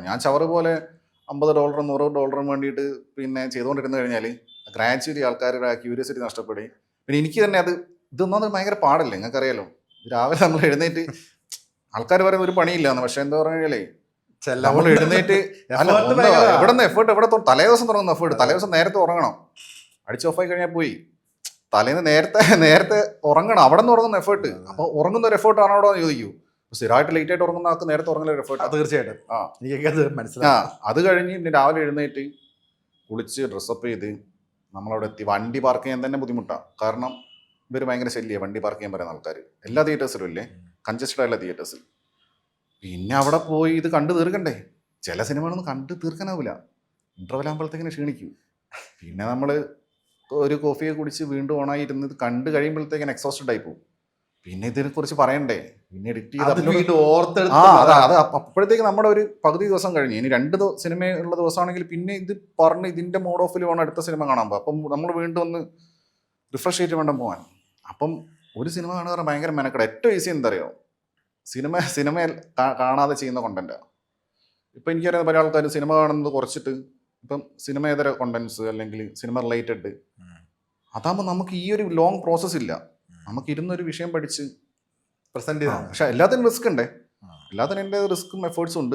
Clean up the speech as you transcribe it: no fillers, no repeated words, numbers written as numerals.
ഞാൻ ചവറ് പോലെ $50 $100 വേണ്ടിയിട്ട് പിന്നെ ചെയ്തുകൊണ്ടിരുന്നു കഴിഞ്ഞാൽ ഗ്രാജുവലി ആൾക്കാരുടെ ക്യൂരിയോസിറ്റി നഷ്ടപ്പെടുകയും പിന്നെ എനിക്ക് തന്നെ ഇതൊന്നും ഭയങ്കര പാടല്ലേ നിങ്ങൾക്കറിയാലോ. രാവിലെ നമ്മൾ എഴുന്നേറ്റ് ആൾക്കാർ പറയുന്ന ഒരു പണിയില്ലാന്ന്, പക്ഷെ എന്താ പറഞ്ഞാലേ നമ്മൾ എഴുന്നേറ്റ് എവിടെ നിന്ന് എഫേർട്ട് എവിടെ തലേദിവസം തുടങ്ങുന്ന എഫേർട്ട്, തലേദിവസം നേരത്തെ ഉറങ്ങണം, അടിച്ച് ഓഫായി കഴിഞ്ഞാൽ പോയി. തലേന്ന് നേരത്തെ ഉറങ്ങണം, അവിടെ നിന്ന് ഉറങ്ങുന്ന എഫേർട്ട്. അപ്പൊ ഉറങ്ങുന്ന ഒരു എഫേർട്ട് ആണോ അവിടെ ചോദിക്കൂ. സ്ഥിരമായിട്ട് ലേറ്റ് ആയിട്ട് ഉറങ്ങുന്ന ആൾക്ക് നേരത്തെ ഉറങ്ങുന്ന ഒരു എഫേർട്ട്. തീർച്ചയായിട്ടും അത് കഴിഞ്ഞ് പിന്നെ രാവിലെ എഴുന്നേറ്റ് കുളിച്ച് ഡ്രസ്സപ്പ് ചെയ്ത് നമ്മളവിടെ എത്തി. വണ്ടി പാർക്ക് ചെയ്യാൻ തന്നെ ബുദ്ധിമുട്ടാണ്, കാരണം ഇവർ ഭയങ്കര ശല്യമാണ് വണ്ടി പാർക്ക് ചെയ്യാൻ പറയുന്ന ആൾക്കാർ. എല്ലാ തിയേറ്റേഴ്സിലും ഇല്ലേ, കൺജസ്റ്റഡ് ആയുള്ള തിയേറ്റേഴ്സിൽ. പിന്നെ അവിടെ പോയി ഇത് കണ്ടു തീർക്കണ്ടേ. ചില സിനിമകളൊന്നും കണ്ടു തീർക്കാനാവില്ല, ഇൻ്റർവെൽ ആകുമ്പോഴത്തേക്കിനെ ക്ഷീണിക്കും. പിന്നെ നമ്മൾ ഒരു കോഫിയെ കുടിച്ച് വീണ്ടും ഓണായി ഇരുന്ന് ഇത് കണ്ടു കഴിയുമ്പോഴത്തേക്കിന് എക്സോസ്റ്റഡ് ആയി പോകും. പിന്നെ ഇതിനെക്കുറിച്ച് പറയണ്ടേ, പിന്നെ എഡിറ്റ് ചെയ്ത് അത് അപ്പോഴത്തേക്ക് നമ്മുടെ ഒരു പകുതി ദിവസം കഴിഞ്ഞു. ഇനി 2 സിനിമ ഉള്ള ദിവസമാണെങ്കിൽ പിന്നെ ഇത് പറഞ്ഞ് ഇതിൻ്റെ മോഡ് ഓഫിൽ വേണം അടുത്ത സിനിമ കാണാൻ പോകും. അപ്പം നമ്മൾ വീണ്ടും ഒന്ന് റിഫ്രഷ് ചെയ്തിട്ട് വേണം പോകാൻ. അപ്പം ഒരു സിനിമ കാണുക ഭയങ്കര മെനക്കെട. ഏറ്റവും ഈസി എന്താ അറിയോ, സിനിമ കാണാതെ ചെയ്യുന്ന കോണ്ടന്റാണ്. ഇപ്പം എനിക്കറിയാവുന്ന പല ആൾക്കാർ സിനിമ കാണുന്നത് കുറച്ചിട്ട് ഇപ്പം സിനിമേതര കോണ്ടന്റ്സ് അല്ലെങ്കിൽ സിനിമ റിലേറ്റഡ്, അതാകുമ്പോൾ നമുക്ക് ഈ ഒരു ലോങ് പ്രോസസ് ഇല്ല. നമുക്ക് ഇരുന്നൊരു വിഷയം പഠിച്ച് പ്രസന്റ് ചെയ്യണം. പക്ഷെ എല്ലാത്തിനും റിസ്ക് ഉണ്ടേ, എല്ലാത്തിനും എൻ്റെ റിസ്ക്കും എഫേർട്സും ഉണ്ട്.